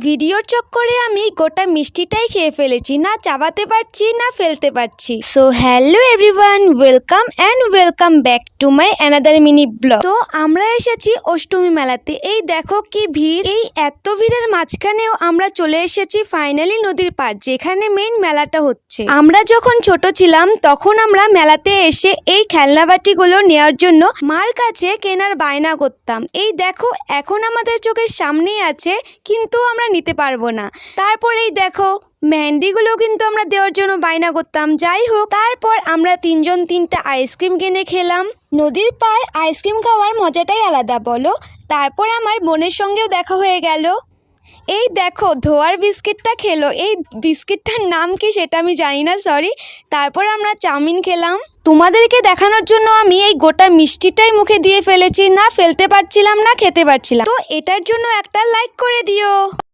ভিডিওর চক্করে আমি গোটা মিষ্টিটাই খেয়ে ফেলেছি, না চাবাতে পারছি না ফেলতে পারছি। So hello everyone, welcome back to my another mini blog. তো আমরা এসেছি অষ্টমী মেলাতে। এই দেখো কি ভিড়, এই এত ভিড়ের মাঝখানেও আমরা চলে এসেছি ফাইনালি নদীর পাড়, যেখানে মেইন মেলাটা হচ্ছে। আমরা যখন ছোট ছিলাম তখন আমরা মেলাতে এসে এই খেলনাবাটিগুলো নেওয়ার জন্য মার কাছে কেনার বায়না করতাম। এই দেখো এখন আমাদের চোখের সামনেই আছে, কিন্তু আমরা নিতে পারবো না। তারপর এই দেখো মেহেন্দিগুলো কিন্তু আমরা দেওয়ার জন্য বায়না করতাম। যাই হোক, তারপর আমরা তিনজন তিনটা আইসক্রিম কিনে খেলাম। নদীর পাড় আইসক্রিম খাওয়ার মজাটাই আলাদা বলো। তারপর আমার বোনের সঙ্গেও দেখা হয়ে গেল। এই দেখো ধোয়ার বিস্কিটটা খেলো, এই বিস্কিটটার নাম কি সেটা আমি জানি না, সরি। তারপর আমরা চাউমিন খেলাম। তোমাদেরকে দেখানোর জন্য আমি এই গোটা মিষ্টিটাই মুখে দিয়ে ফেলেছি, না ফেলতে পারছিলাম না খেতে পারছিলাম। তো এটার জন্য একটা লাইক করে দিও।